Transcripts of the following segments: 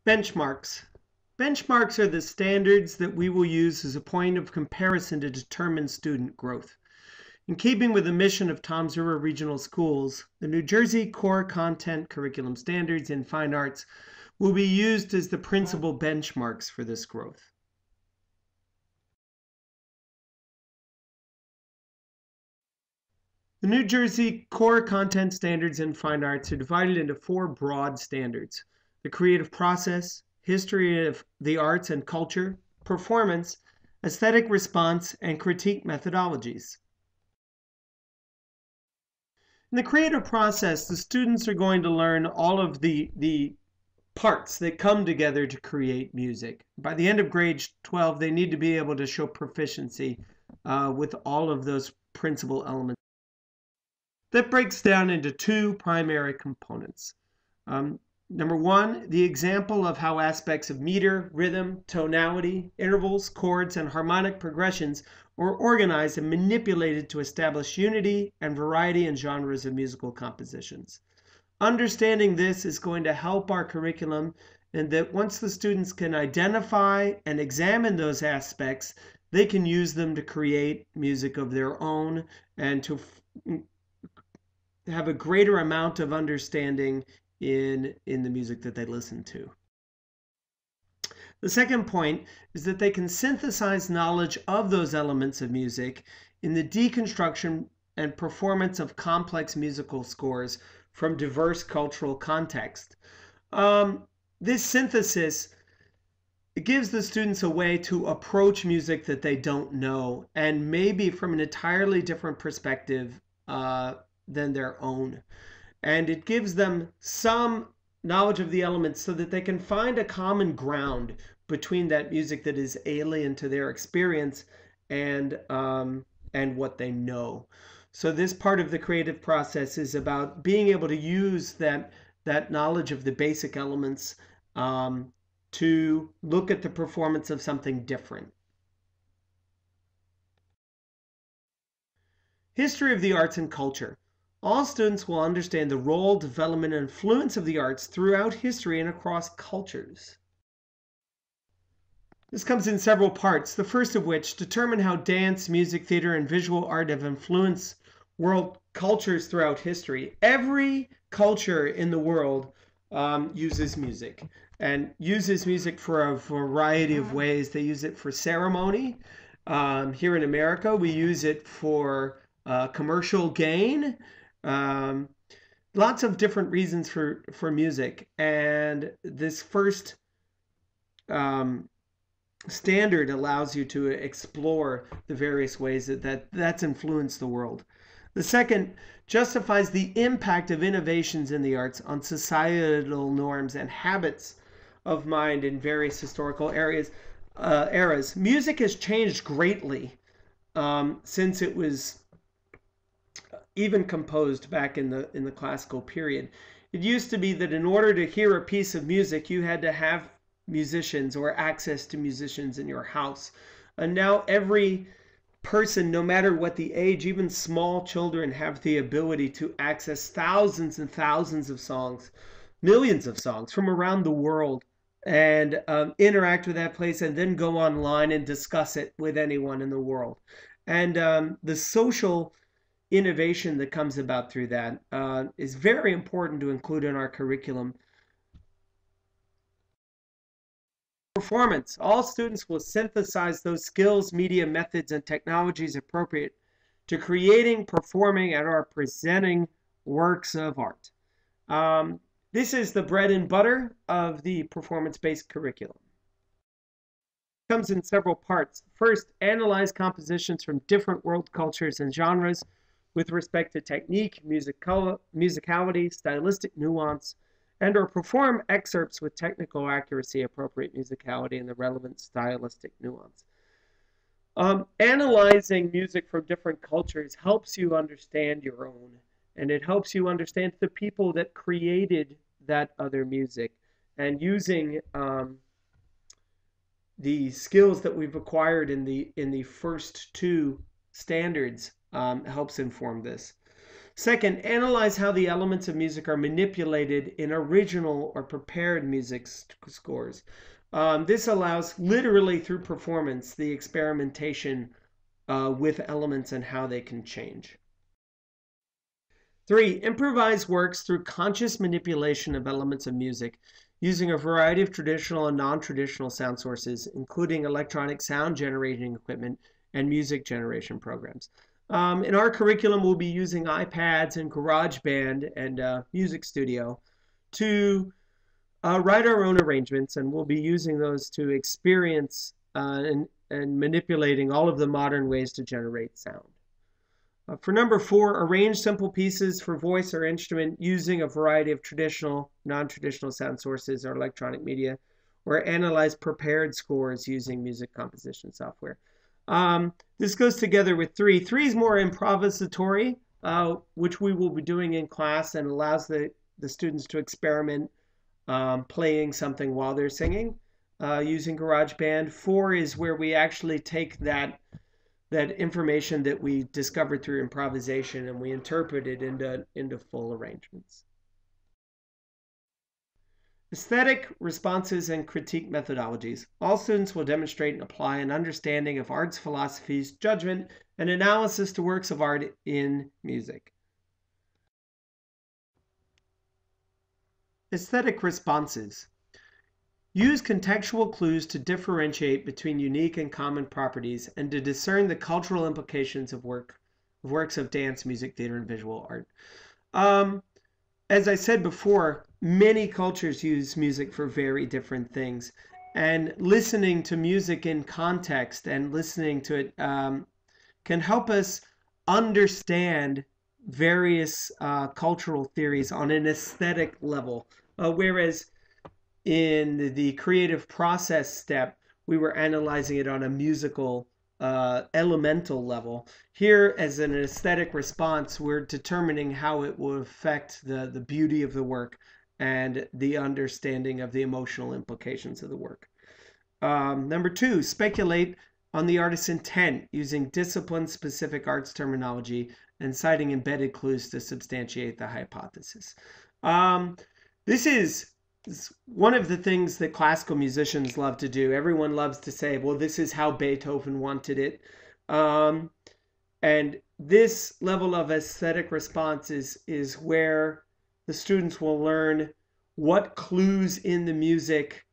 Benchmarks. Benchmarks are the standards that we will use as a point of comparison to determine student growth. In keeping with the mission of Toms River Regional Schools, the New Jersey Core Content Curriculum Standards in Fine Arts will be used as the principal benchmarks for this growth. The New Jersey Core Content Standards in Fine Arts are divided into 4 broad standards: the creative process, history of the arts and culture, performance, aesthetic response, and critique methodologies. In the creative process, the students are going to learn all of the parts that come together to create music. By the end of grade 12, they need to be able to show proficiency with all of those principal elements. That breaks down into 2 primary components. Number 1, the example of how aspects of meter, rhythm, tonality, intervals, chords, and harmonic progressions are organized and manipulated to establish unity and variety in genres of musical compositions. Understanding this is going to help our curriculum in that once the students can identify and examine those aspects, they can use them to create music of their own and to have a greater amount of understanding in the music that they listen to. The second point is that they can synthesize knowledge of those elements of music in the deconstruction and performance of complex musical scores from diverse cultural contexts. This synthesis, it gives the students a way to approach music that they don't know, and maybe from an entirely different perspective than their own. And it gives them some knowledge of the elements so that they can find a common ground between that music that is alien to their experience and what they know. So this part of the creative process is about being able to use that knowledge of the basic elements to look at the performance of something different. History of the arts and culture. All students will understand the role, development, and influence of the arts throughout history and across cultures. This comes in several parts, the first of which determine how dance, music, theater, and visual art have influenced world cultures throughout history. Every culture in the world uses music and uses music for a variety of ways. They use it for ceremony. Here in America, we use it for commercial gain. Lots of different reasons for music. And this first standard allows you to explore the various ways that's influenced the world. The second justifies the impact of innovations in the arts on societal norms and habits of mind in various historical eras. Music has changed greatly since it was even composed back in the classical period. It used to be that in order to hear a piece of music, you had to have musicians or access to musicians in your house. And now every person, no matter what the age, even small children have the ability to access thousands and thousands of songs, millions of songs from around the world, and interact with that place and then go online and discuss it with anyone in the world. And the social innovation that comes about through that is very important to include in our curriculum. Performance. All students will synthesize those skills, media, methods, and technologies appropriate to creating, performing, and or presenting works of art. This is the bread and butter of the performance-based curriculum. It comes in several parts. First, analyze compositions from different world cultures and genres with respect to technique, musicality, stylistic nuance, and or perform excerpts with technical accuracy, appropriate musicality, and the relevant stylistic nuance. Analyzing music from different cultures helps you understand your own, and it helps you understand the people that created that other music, and using the skills that we've acquired in the first 2 standards helps inform this. Second, analyze how the elements of music are manipulated in original or prepared music scores. This allows, literally through performance, the experimentation with elements and how they can change. 3. Improvise works through conscious manipulation of elements of music using a variety of traditional and non-traditional sound sources, including electronic sound generating equipment and music generation programs. In our curriculum, we'll be using iPads and GarageBand and Music Studio to write our own arrangements, and we'll be using those to experience and manipulating all of the modern ways to generate sound. For number 4, arrange simple pieces for voice or instrument using a variety of traditional, non-traditional sound sources or electronic media, or analyze prepared scores using music composition software. This goes together with 3. 3 is more improvisatory, which we will be doing in class, and allows the students to experiment playing something while they're singing using GarageBand. 4 is where we actually take that information that we discovered through improvisation and we interpret it into full arrangements. Aesthetic responses and critique methodologies. All students will demonstrate and apply an understanding of arts philosophies, judgment, and analysis to works of art in music. Aesthetic responses. Use contextual clues to differentiate between unique and common properties and to discern the cultural implications of works of dance, music, theater, and visual art. As I said before, many cultures use music for very different things. And listening to music in context and listening to it can help us understand various cultural theories on an aesthetic level. Whereas in the creative process step, we were analyzing it on a musical elemental level. Here, as an aesthetic response, we're determining how it will affect the beauty of the work and the understanding of the emotional implications of the work. Number 2, speculate on the artist's intent using discipline-specific arts terminology and citing embedded clues to substantiate the hypothesis. This is one of the things that classical musicians love to do. Everyone loves to say, well, this is how Beethoven wanted it. And this level of aesthetic response is where the students will learn what clues in the music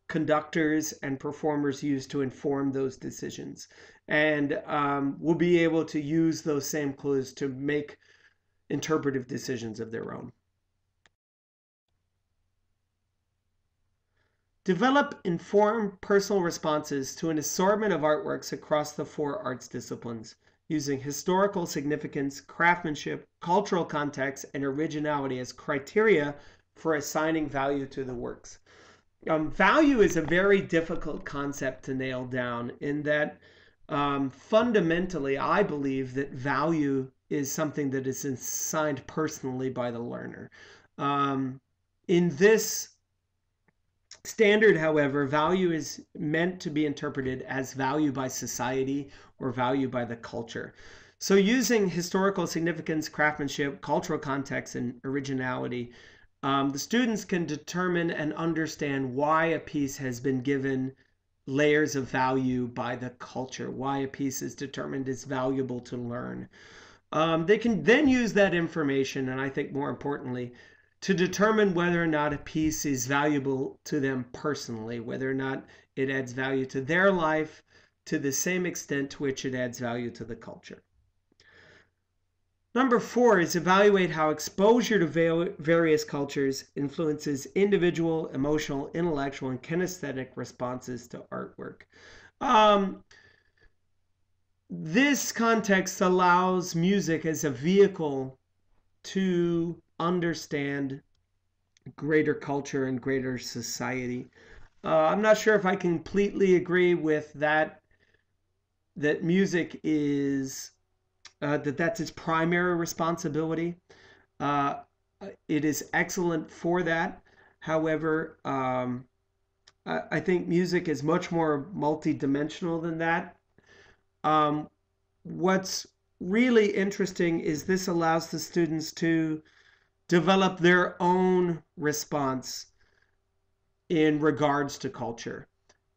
conductors and performers use to inform those decisions. And we'll be able to use those same clues to make interpretive decisions of their own. Develop informed personal responses to an assortment of artworks across the 4 arts disciplines, using historical significance, craftsmanship, cultural context, and originality as criteria for assigning value to the works. Value is a very difficult concept to nail down in that fundamentally, I believe that value is something that is assigned personally by the learner. In this standard, however, value is meant to be interpreted as value by society or value by the culture. So using historical significance, craftsmanship, cultural context, and originality, the students can determine and understand why a piece has been given layers of value by the culture, why a piece is determined as valuable to learn. They can then use that information, and I think more importantly, to determine whether or not a piece is valuable to them personally, whether or not it adds value to their life to the same extent to which it adds value to the culture. Number 4 is evaluate how exposure to various cultures influences individual, emotional, intellectual, and kinesthetic responses to artwork. This context allows music as a vehicle to understand greater culture and greater society. I'm not sure if I completely agree with that music is that's its primary responsibility. It is excellent for that. However, I think music is much more multidimensional than that. What's really interesting is this allows the students to develop their own response in regards to culture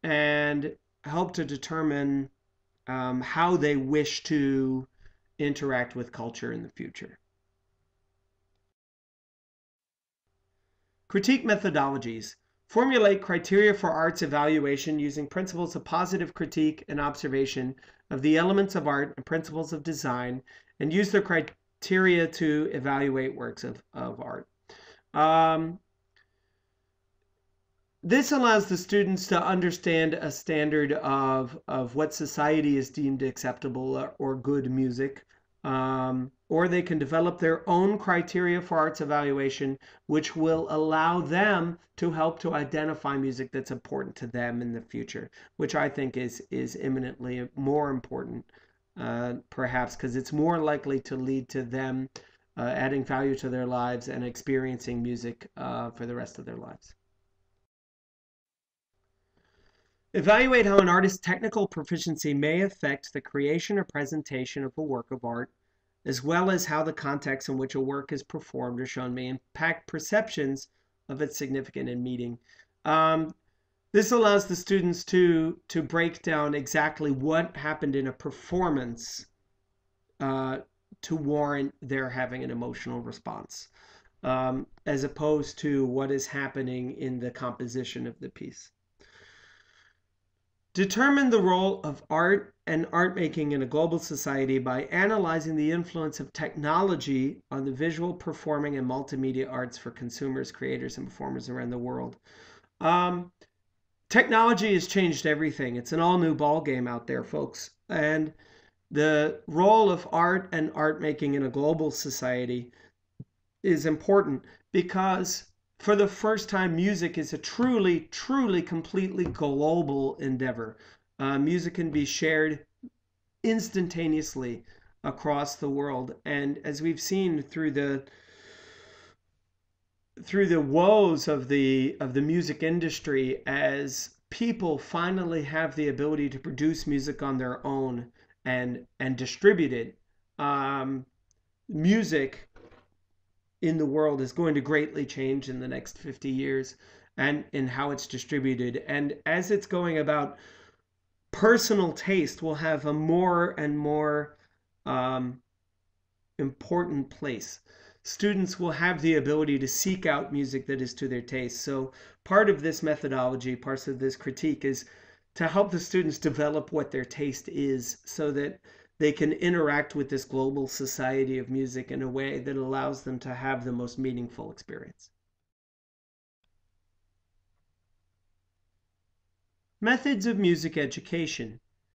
and help to determine how they wish to interact with culture in the future. Critique methodologies. Formulate criteria for arts evaluation using principles of positive critique and observation of the elements of art and principles of design, and use the criteria to evaluate works of art. This allows the students to understand a standard of what society is deemed acceptable or good music, or they can develop their own criteria for arts evaluation, which will allow them to help to identify music that's important to them in the future, which I think is imminently more important, perhaps because it's more likely to lead to them adding value to their lives and experiencing music for the rest of their lives. Evaluate how an artist's technical proficiency may affect the creation or presentation of a work of art, as well as how the context in which a work is performed or shown may impact perceptions of its significance and meaning. This allows the students to break down exactly what happened in a performance to warrant their having an emotional response, as opposed to what is happening in the composition of the piece. Determine the role of art and art making in a global society by analyzing the influence of technology on the visual, performing, and multimedia arts for consumers, creators, and performers around the world. Technology has changed everything. It's an all new ball game out there, folks. And the role of art and art making in a global society is important because for the first time, music is a truly, truly, completely global endeavor. Music can be shared instantaneously across the world, and as we've seen through the woes of the music industry, as people finally have the ability to produce music on their own and distribute it, music in the world is going to greatly change in the next 50 years and in how it's distributed. And as it's going about, personal taste will have a more and more important place. Students will have the ability to seek out music that is to their taste. So part of this methodology, part of this critique is to help the students develop what their taste is so that they can interact with this global society of music in a way that allows them to have the most meaningful experience. Methods of music education.